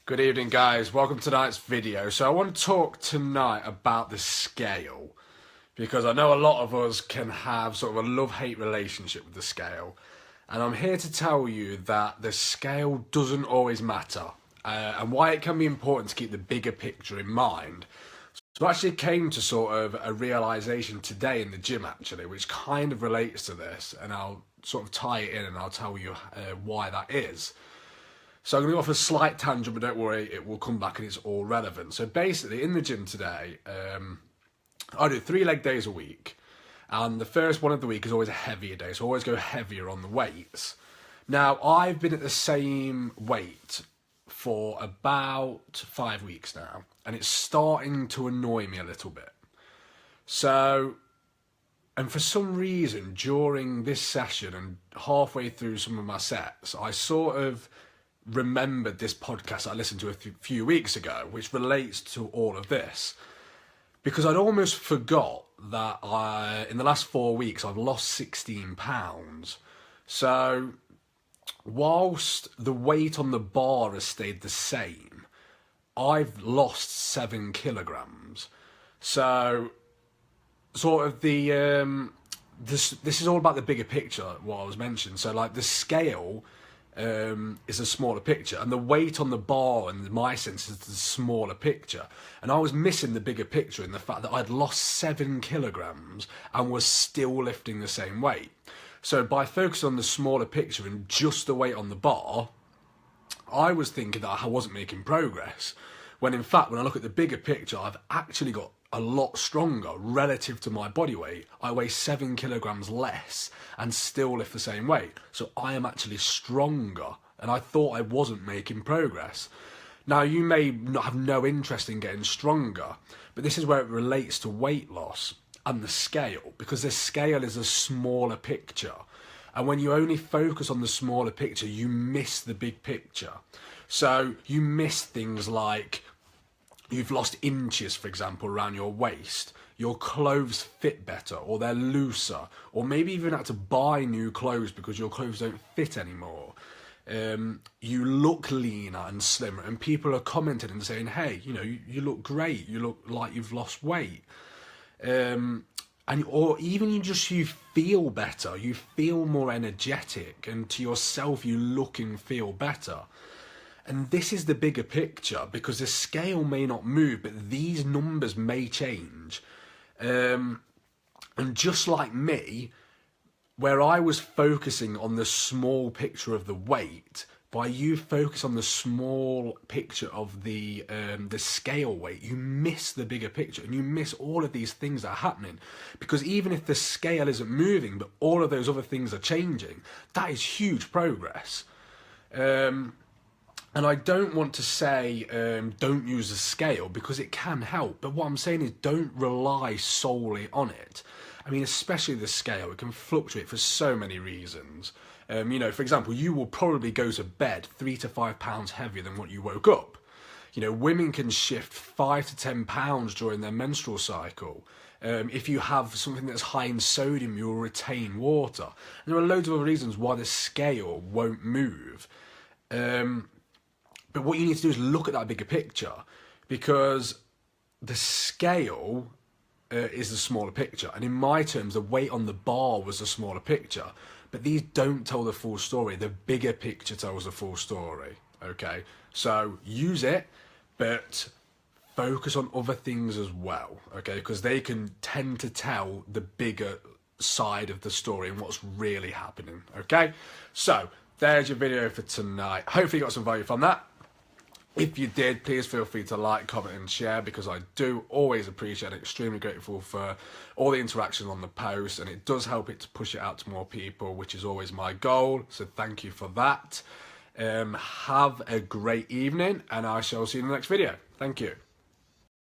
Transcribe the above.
Good evening, guys. Welcome to tonight's video. So I want to talk tonight about the scale, because I know a lot of us can have sort of a love-hate relationship with the scale, and I'm here to tell you that the scale doesn't always matter, and why it can be important to keep the bigger picture in mind. So I actually came to sort of a realization today in the gym, actually, which kind of relates to this, and I'll sort of tie it in and I'll tell you why that is. So I'm going to go off a slight tangent, but don't worry, it will come back and it's all relevant. So basically, in the gym today, I do 3 leg days a week. And the first one of the week is always a heavier day, so I always go heavier on the weights. Now, I've been at the same weight for about 5 weeks now, and it's starting to annoy me a little bit. So, and for some reason, during this session and halfway through some of my sets, I sort of remembered this podcast I listened to a few weeks ago, which relates to all of this, because I'd almost forgot that in the last 4 weeks I've lost 16 pounds. So whilst the weight on the bar has stayed the same, I've lost 7 kilograms. So sort of this is all about the bigger picture, what I was mentioning. So like the scale is a smaller picture, and the weight on the bar and my sense is the smaller picture, and I was missing the bigger picture in the fact that I'd lost 7 kilograms and was still lifting the same weight. So by focusing on the smaller picture and just the weight on the bar, I was thinking that I wasn't making progress, when in fact when I look at the bigger picture, I've actually got a lot stronger relative to my body weight. I weigh 7 kilograms less and still lift the same weight. So I am actually stronger, and I thought I wasn't making progress. Now, you may not have no interest in getting stronger, but this is where it relates to weight loss and the scale, because the scale is a smaller picture. And when you only focus on the smaller picture, you miss the big picture. So you miss things like you've lost inches, for example, around your waist. Your clothes fit better, or they're looser, or maybe even had to buy new clothes because your clothes don't fit anymore. You look leaner and slimmer, and people are commenting and saying, hey, you know, you look great, you look like you've lost weight. Or even you feel better, you feel more energetic, and to yourself you look and feel better. And this is the bigger picture, because the scale may not move, but these numbers may change. And just like me, where I was focusing on the small picture of the weight, by you focus on the small picture of the scale weight, you miss the bigger picture, and you miss all of these things that are happening. Because even if the scale isn't moving, but all of those other things are changing, that is huge progress. And I don't want to say don't use a scale, because it can help. But what I'm saying is don't rely solely on it. I mean, especially the scale, it can fluctuate for so many reasons. You know, for example, you will probably go to bed 3 to 5 pounds heavier than what you woke up. You know, women can shift 5 to 10 pounds during their menstrual cycle. If you have something that's high in sodium, you'll retain water. And there are loads of other reasons why the scale won't move. But what you need to do is look at that bigger picture, because the scale is the smaller picture. And in my terms, the weight on the bar was the smaller picture. But these don't tell the full story. The bigger picture tells the full story, okay? So use it, but focus on other things as well, okay? Because they can tend to tell the bigger side of the story and what's really happening, okay? So there's your video for tonight. Hopefully you got some value from that. If you did, please feel free to like, comment and share, because I do always appreciate it. Extremely grateful for all the interaction on the post, and it does help it to push it out to more people, which is always my goal. So thank you for that. Have a great evening, and I shall see you in the next video. Thank you.